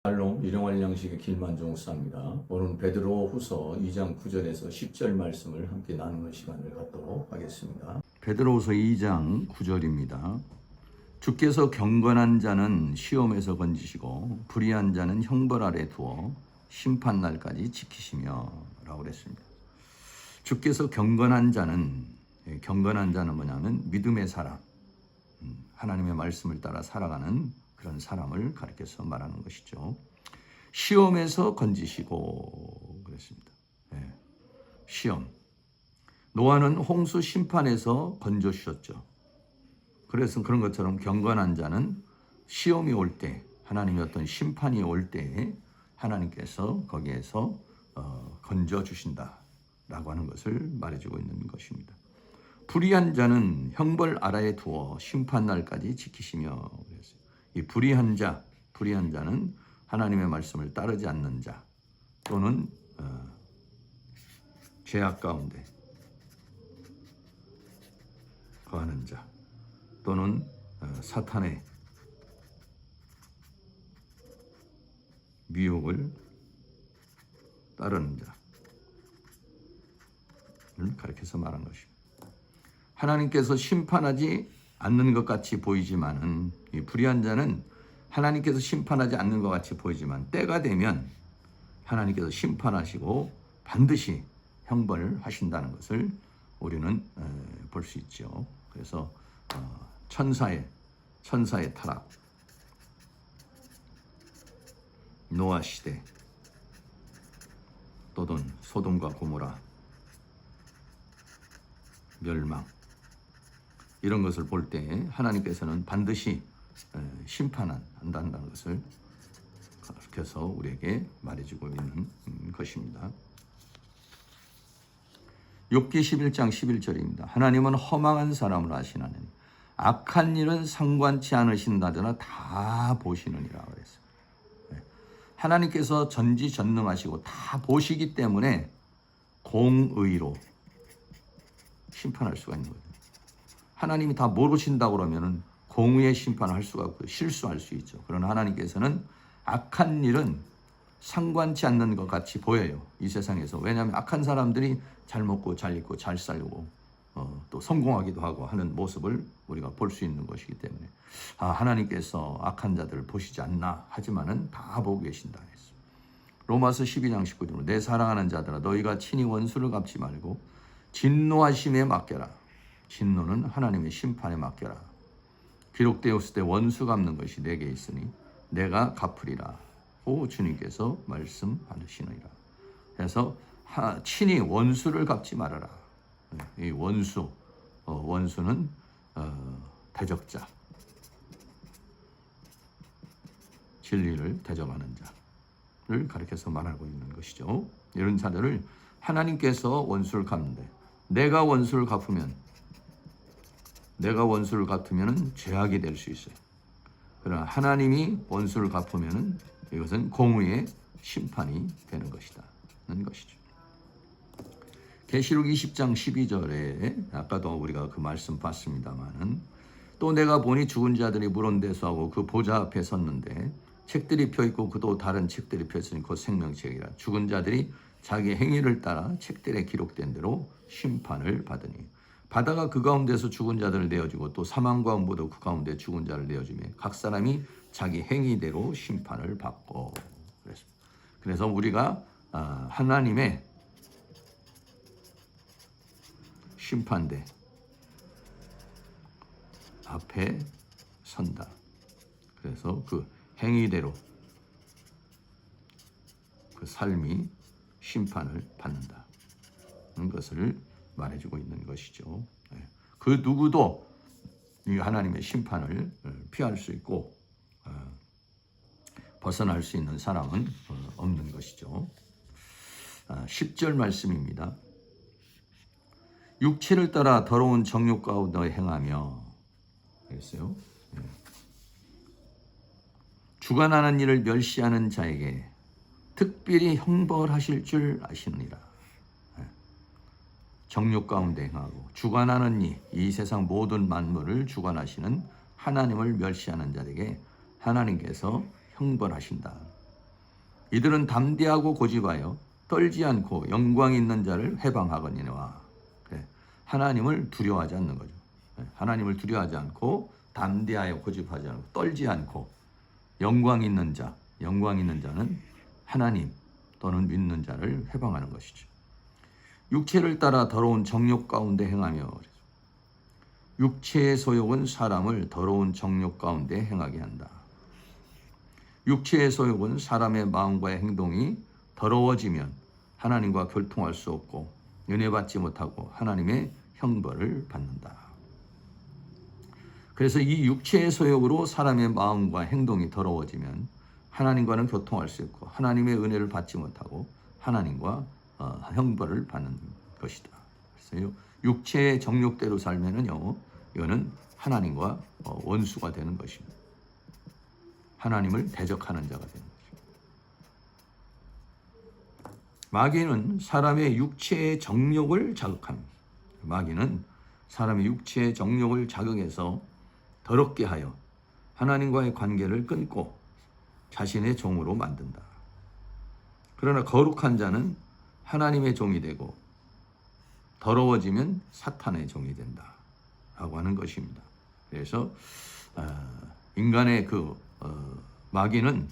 샬롬 일용할 양식의 길만종 목사입니다. 오늘 베드로후서 2장 9절에서 10절 말씀을 함께 나누는 시간을 갖도록 하겠습니다. 베드로후서 2장 9절입니다. 주께서 경건한 자는 시험에서 건지시고 불의한 자는 형벌 아래 두어 심판 날까지 지키시며 라고 그랬습니다. 주께서 경건한 자는 뭐냐면 믿음의 사람, 하나님의 말씀을 따라 살아가는 그런 사람을 가리켜서 말하는 것이죠. 시험에서 건지시고 그랬습니다. 시험. 노아는 홍수 심판에서 건져주셨죠. 그래서 그런 것처럼 경건한 자는 시험이 올 때, 하나님의 어떤 심판이 올 때에 하나님께서 거기에서 건져주신다라고 하는 것을 말해주고 있는 것입니다. 불의한 자는 형벌 아래에 두어 심판 날까지 지키시며 그랬어요. 이 불의한 자는 하나님의 말씀을 따르지 않는 자 또는 죄악 가운데 거하는 자 또는 사탄의 미혹을 따르는 자를 가리켜서 말한 것입니다. 하나님께서 심판하지 않는 것 같이 보이지만은 이 불의한 자는 하나님께서 심판하지 않는 것 같이 보이지만 때가 되면 하나님께서 심판하시고 반드시 형벌하신다는 것을 우리는 볼 수 있죠. 그래서 천사의 타락, 노아 시대, 또는 소돔과 고모라 멸망 이런 것을 볼 때 하나님께서는 반드시 심판한다는 것을 그래서 우리에게 말해주고 있는 것입니다. 욥기 11장 11절입니다. 하나님은 허망한 사람을 아시나니 악한 일은 상관치 않으신다더나 다 보시느니라 그랬어요. 하나님께서 전지전능하시고 다 보시기 때문에 공의로 심판할 수가 있는 거죠. 하나님이 다 모르신다고 그러면은 공의의 심판을 할 수가 없고 실수할 수 있죠. 그러나 하나님께서는 악한 일은 상관치 않는 것 같이 보여요. 이 세상에서. 왜냐하면 악한 사람들이 잘 먹고 잘 입고 잘 살고 또 성공하기도 하고 하는 모습을 우리가 볼 수 있는 것이기 때문에 하나님께서 악한 자들을 보시지 않나 하지만은 다 보고 계신다 했어. 로마서 12장 19절로 내 사랑하는 자들아 너희가 친히 원수를 갚지 말고 진노하심에 맡겨라. 진노는 하나님의 심판에 맡겨라. 기록되었을 때 원수 갚는 것이 내게 있으니 내가 갚으리라. 오 주님께서 말씀하시느니라. 그래서 친히 원수를 갚지 말아라. 이 원수는 대적자, 진리를 대적하는 자를 가리켜서 말하고 있는 것이죠. 이런 자들을 하나님께서 원수를 갚는데 내가 원수를 갚으면 죄악이 될 수 있어요. 그러나 하나님이 원수를 갚으면 이것은 공의의 심판이 되는 것이다는 것이죠. 계시록 20장 12절에 아까도 우리가 그 말씀 봤습니다만은 또 내가 보니 죽은 자들이 물온대수하고 그 보좌 앞에 섰는데 책들이 펴있고 그도 다른 책들이 펴있으니 곧 생명책이라. 죽은 자들이 자기 행위를 따라 책들에 기록된 대로 심판을 받으니 바다가 그 가운데서 죽은 자들을 내어주고 또 사망과 음부도 그 가운데 죽은 자를 내어주며 각 사람이 자기 행위대로 심판을 받고 그랬습니다. 그래서 우리가 하나님의 심판대 앞에 선다. 그래서 그 행위대로 그 삶이 심판을 받는다는 것을 말해주고 있는 것이죠. 그 누구도 이 하나님의 심판을 피할 수 있고 벗어날 수 있는 사람은 없는 것이죠. 10절 말씀입니다. 육체를 따라 더러운 정욕 가운데 행하며 그랬어요. 주관하는 일을 멸시하는 자에게 특별히 형벌하실 줄 아시느니라. 정욕 가운데 행하고 주관하는 이 세상 모든 만물을 주관하시는 하나님을 멸시하는 자에게 하나님께서 형벌하신다. 이들은 담대하고 고집하여 떨지 않고 영광 있는 자를 해방하거니와. 그래. 하나님을 두려워하지 않는 거죠. 하나님을 두려워하지 않고 담대하여 고집하지 않고 떨지 않고 영광 있는 자는 하나님 또는 믿는 자를 해방하는 것이죠. 육체를 따라 더러운 정욕 가운데 행하며, 육체의 소욕은 사람을 더러운 정욕 가운데 행하게 한다. 육체의 소욕은 사람의 마음과의 행동이 더러워지면 하나님과 교통할 수 없고 은혜 받지 못하고 하나님의 형벌을 받는다. 그래서 이 육체의 소욕으로 사람의 마음과 행동이 더러워지면 하나님과는 교통할 수 없고 하나님의 은혜를 받지 못하고 하나님과 형벌을 받는 것이다. 그래서 육체의 정욕대로 살면은요, 이거는 하나님과 원수가 되는 것입니다. 하나님을 대적하는 자가 되는 것입니다. 마귀는 사람의 육체의 정욕을 자극합니다. 마귀는 사람의 육체의 정욕을 자극해서 더럽게 하여 하나님과의 관계를 끊고 자신의 종으로 만든다. 그러나 거룩한 자는 하나님의 종이 되고 더러워지면 사탄의 종이 된다 라고 하는 것입니다. 그래서 인간의 마귀는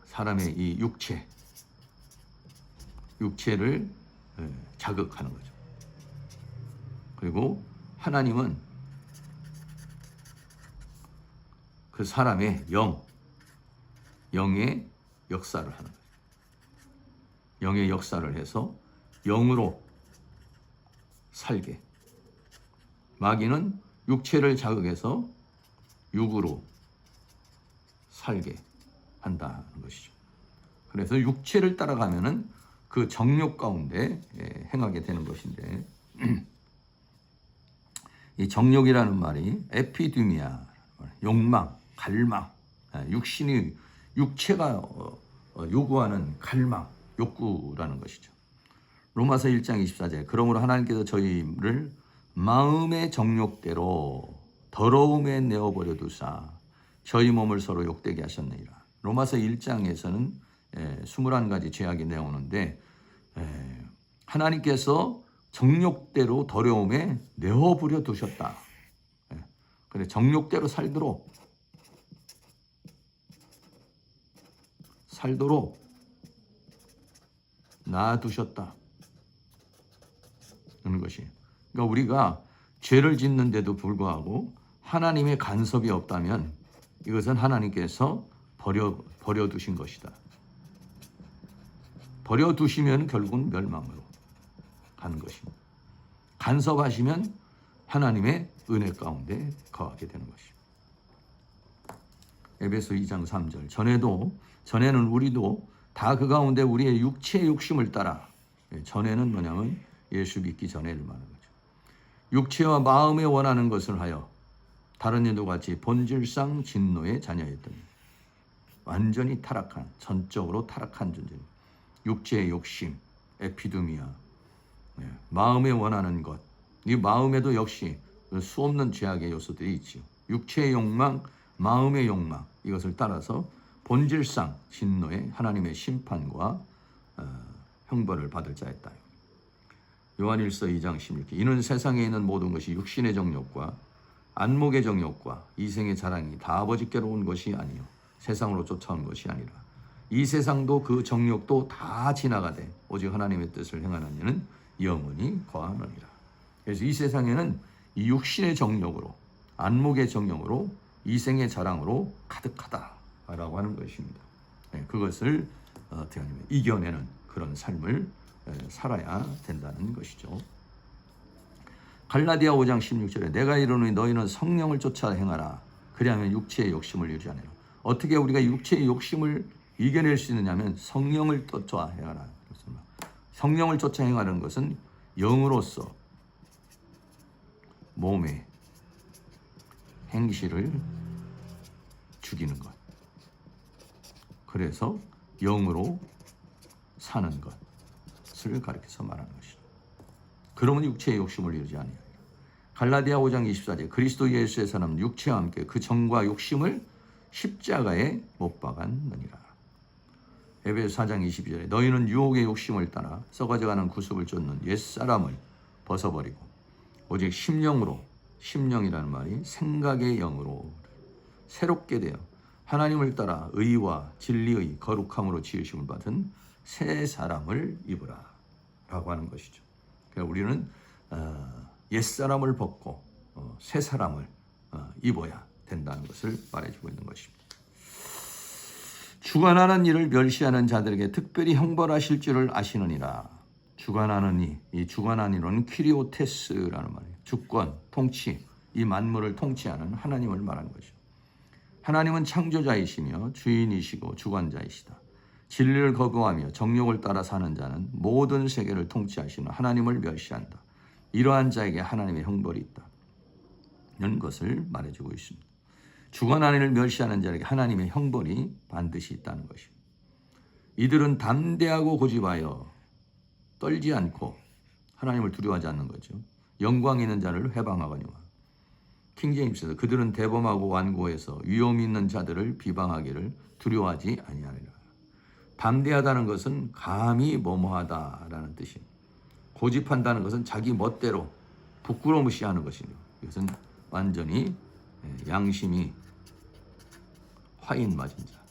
사람의 이 육체를 자극하는 거죠. 그리고 하나님은 그 사람의 영의 역사를 하는 거죠. 영의 역사를 해서 영으로 살게. 마귀는 육체를 자극해서 육으로 살게 한다는 것이죠. 그래서 육체를 따라가면은 그 정욕 가운데 행하게 되는 것인데, 이 정욕이라는 말이 에피디미아, 욕망, 갈망, 육체가 요구하는 갈망, 욕구라는 것이죠. 로마서 1장 24절, 그러므로 하나님께서 저희를 마음의 정욕대로 더러움에 내어버려 두사 저희 몸을 서로 욕되게 하셨느니라. 로마서 1장에서는 21가지 죄악이 나오는데, 하나님께서 정욕대로 더러움에 내어버려 두셨다. 그래, 정욕대로 살도록 놔두셨다 하는 것이. 그러니까 우리가 죄를 짓는데도 불구하고 하나님의 간섭이 없다면 이것은 하나님께서 버려두신 것이다. 버려두시면 결국은 멸망으로 가는 것입니다. 간섭하시면 하나님의 은혜 가운데 거하게 되는 것입니다. 에베소 2장 3절, 전에는 우리도 다 그 가운데 우리의 육체의 욕심을 따라, 전에는 뭐냐면 예수 믿기 전에를 말하는 거죠. 육체와 마음에 원하는 것을 하여 다른 이도 같이 본질상 진노의 자녀였더니, 완전히 타락한, 전적으로 타락한 존재입니다. 육체의 욕심, 에피드미아, 마음에 원하는 것, 이 마음에도 역시 수없는 죄악의 요소들이 있죠. 육체의 욕망, 마음의 욕망, 이것을 따라서 본질상 진노의 하나님의 심판과 형벌을 받을 자였다. 요한일서 2장 16절, 이는 세상에 있는 모든 것이 육신의 정욕과 안목의 정욕과 이생의 자랑이 다 아버지께로 온 것이 아니요 세상으로 쫓아온 것이 아니라 이 세상도 그 정욕도 다 지나가되 오직 하나님의 뜻을 행하는 이는 영원히 거하느니라. 그래서 이 세상에는 이 육신의 정욕으로, 안목의 정욕으로, 이생의 자랑으로 가득하다라고 하는 것입니다. 그것을 어떻게 하냐면 이겨내는 그런 삶을 살아야 된다는 것이죠. 갈라디아 5장 16절에 내가 이르노니 너희는 성령을 쫓아 행하라. 그리하면 육체의 욕심을 이루지 않으라. 어떻게 우리가 육체의 욕심을 이겨낼 수 있느냐면 성령을 쫓아 행하라. 성령을 쫓아 행하는 것은 영으로서 몸의 행실을 죽이는 것. 그래서 영으로 사는 것을 가르쳐서 말하는 것이죠. 그러면 육체의 욕심을 이루지 아니하리라. 갈라디아 5장 24절, 그리스도 예수의 사람은 육체와 함께 그 정과 욕심을 십자가에 못 박았느니라. 에베소 4장 22절에 너희는 유혹의 욕심을 따라 썩어져가는 구습을 쫓는 옛사람을 벗어버리고 오직 심령이라는 말이 생각의 영으로 새롭게 되어 하나님을 따라 의와 진리의 거룩함으로 지으심을 받은 새 사람을 입으라 라고 하는 것이죠. 그러니까 우리는 옛사람을 벗고 새 사람을 입어야 된다는 것을 말해주고 있는 것입니다. 주관하는 일을 멸시하는 자들에게 특별히 형벌하실 줄을 아시느니라. 주관하는 이 주관하는 이는 퀴리오테스라는 말이에요. 주권, 통치, 이 만물을 통치하는 하나님을 말하는 것이죠. 하나님은 창조자이시며 주인이시고 주관자이시다. 진리를 거부하며 정욕을 따라 사는 자는 모든 세계를 통치하시는 하나님을 멸시한다. 이러한 자에게 하나님의 형벌이 있다는 것을 말해주고 있습니다. 주관하는 일을 멸시하는 자에게 하나님의 형벌이 반드시 있다는 것입니다. 이들은 담대하고 고집하여 떨지 않고 하나님을 두려워하지 않는 거죠. 영광 있는 자를 회방하거니와. 킹제임스에서 그들은 대범하고 완고해서 위험 있는 자들을 비방하기를 두려워하지 아니하리라. 담대하다는 것은 감히 뭐뭐하다라는 뜻입니다. 고집한다는 것은 자기 멋대로 부끄러무시하는 것이죠. 이것은 완전히 양심이 화인 맞은 자.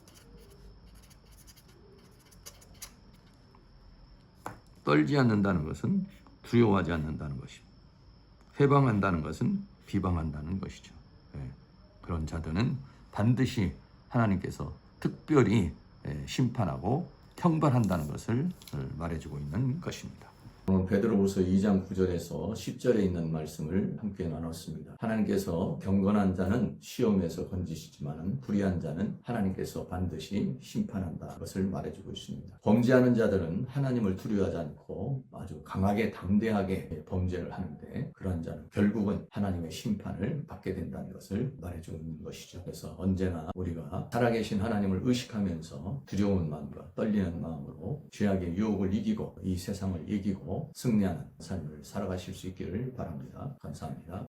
떨지 않는다는 것은 두려워하지 않는다는 것입니다. 회방한다는 것은 비방한다는 것이죠. 그런 자들은 반드시 하나님께서 특별히 심판하고 형벌한다는 것을 말해주고 있는 것입니다. 오늘 베드로후서 2장 9절에서 10절에 있는 말씀을 함께 나눴습니다. 하나님께서 경건한 자는 시험에서 건지시지만 불의한 자는 하나님께서 반드시 심판한다 것을 말해주고 있습니다. 범죄하는 자들은 하나님을 두려워하지 않고 아주 강하게 담대하게 범죄를 하는데 그런 자는 결국은 하나님의 심판을 받게 된다는 것을 말해주고 있는 것이죠. 그래서 언제나 우리가 살아계신 하나님을 의식하면서 두려운 마음과 떨리는 마음으로 죄악의 유혹을 이기고 이 세상을 이기고 승리하는 삶을 살아가실 수 있기를 바랍니다. 감사합니다.